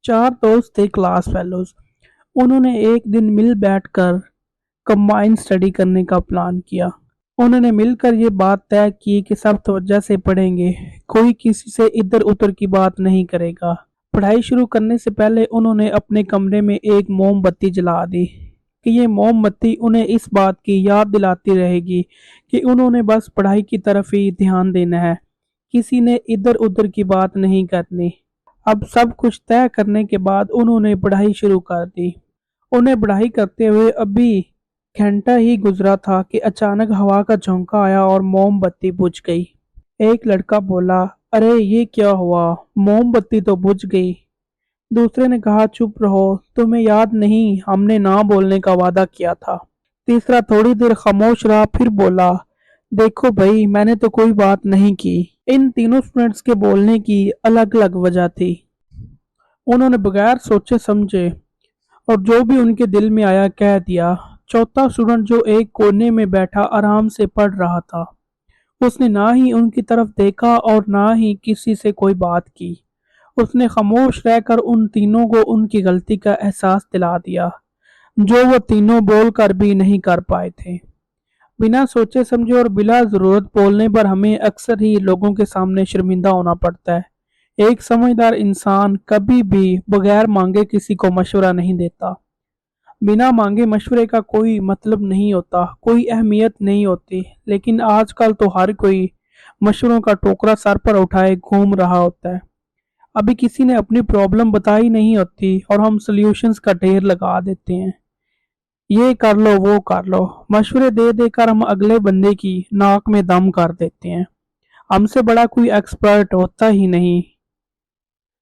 चार दोस्त थे क्लास फेलोज। उन्होंने एक दिन मिल बैठकर कंबाइंड स्टडी करने का प्लान किया। उन्होंने मिलकर ये बात तय की कि सब तवज्जो से पढ़ेंगे, कोई किसी से इधर उधर की बात नहीं करेगा। पढ़ाई शुरू करने से पहले उन्होंने अपने कमरे में एक मोमबत्ती जला दी कि ये मोमबत्ती उन्हें इस बात की याद दिलाती रहेगी कि उन्होंने बस पढ़ाई की तरफ ही ध्यान देना है, किसी ने इधर उधर की बात नहीं करनी। अब सब कुछ तय करने के बाद उन्होंने पढ़ाई शुरू कर दी। उन्हें पढ़ाई करते हुए अभी घंटा ही गुजरा था कि अचानक हवा का झोंका आया और मोमबत्ती बुझ गई। एक लड़का बोला, अरे ये क्या हुआ, मोमबत्ती तो बुझ गई। दूसरे ने कहा, चुप रहो, तुम्हें याद नहीं हमने ना बोलने का वादा किया था। तीसरा थोड़ी देर खामोश रहा, फिर बोला, देखो भाई, मैंने तो कोई बात नहीं की। इन तीनों स्टूडेंट्स के बोलने की अलग अलग वजह थी। उन्होंने बगैर सोचे समझे और जो भी उनके दिल में आया कह दिया। चौथा स्टूडेंट जो एक कोने में बैठा आराम से पढ़ रहा था, उसने ना ही उनकी तरफ देखा और ना ही किसी से कोई बात की। उसने खामोश रहकर उन तीनों को उनकी गलती का एहसास दिला दिया, जो वो तीनों बोल कर भी नहीं कर पाए थे। बिना सोचे समझे और बिना जरूरत बोलने पर हमें अक्सर ही लोगों के सामने शर्मिंदा होना पड़ता है। एक समझदार इंसान कभी भी बगैर मांगे किसी को मशवरा नहीं देता। बिना मांगे मशवरे का कोई मतलब नहीं होता, कोई अहमियत नहीं होती। लेकिन आजकल तो हर कोई मशवरों का टोकरा सर पर उठाए घूम रहा होता है। अभी किसी ने अपनी प्रॉब्लम बताई नहीं होती और हम सॉल्यूशंस का ढेर लगा देते हैं। ये कर लो, वो कर लो, मशवरे दे देकर हम अगले बंदे की नाक में दम कर देते हैं। हमसे बड़ा कोई एक्सपर्ट होता ही नहीं।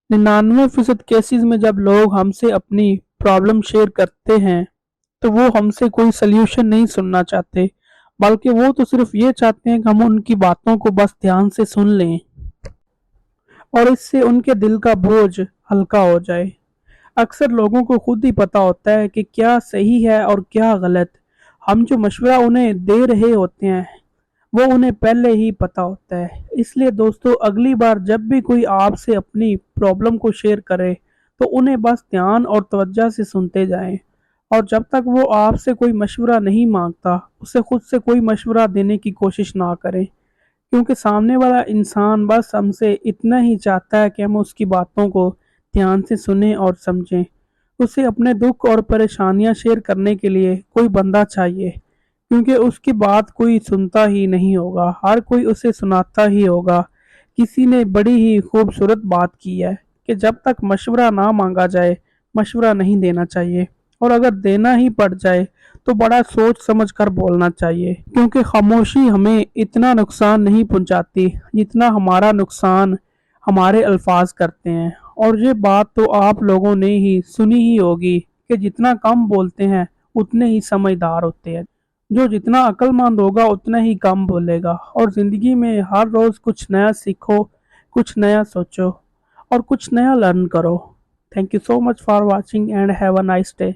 99% केसेस में जब लोग हमसे अपनी प्रॉब्लम शेयर करते हैं तो वो हमसे कोई सल्यूशन नहीं सुनना चाहते, बल्कि वो तो सिर्फ ये चाहते हैं कि हम उनकी बातों को बस ध्यान से सुन लें और इससे उनके दिल का बोझ हल्का हो जाए। अक्सर लोगों को खुद ही पता होता है कि क्या सही है और क्या गलत। हम जो मशवरा उन्हें दे रहे होते हैं वो उन्हें पहले ही पता होता है। इसलिए दोस्तों, अगली बार जब भी कोई आपसे अपनी प्रॉब्लम को शेयर करे तो उन्हें बस ध्यान और तवज्जो से सुनते जाएं। और जब तक वो आपसे कोई मशवरा नहीं मांगता, उसे खुद से कोई मशवरा देने की कोशिश ना करें, क्योंकि सामने वाला इंसान बस हमसे इतना ही चाहता है कि हम उसकी बातों को ध्यान से सुनें और समझें। उसे अपने दुख और परेशानियां शेयर करने के लिए कोई बंदा चाहिए, क्योंकि उसकी बात कोई सुनता ही नहीं होगा, हर कोई उसे सुनाता ही होगा। किसी ने बड़ी ही खूबसूरत बात की है कि जब तक मशवरा ना मांगा जाए, मशवरा नहीं देना चाहिए, और अगर देना ही पड़ जाए तो बड़ा सोच समझ कर बोलना चाहिए, क्योंकि खामोशी हमें इतना नुकसान नहीं पहुंचाती जितना हमारा नुकसान हमारे अल्फाज करते हैं। और ये बात तो आप लोगों ने ही सुनी ही होगी कि जितना कम बोलते हैं उतने ही समझदार होते हैं। जो जितना अक्लमंद होगा उतना ही कम बोलेगा। और ज़िंदगी में हर रोज़ कुछ नया सीखो, कुछ नया सोचो और कुछ नया लर्न करो। Thank you so much for watching and have a nice day.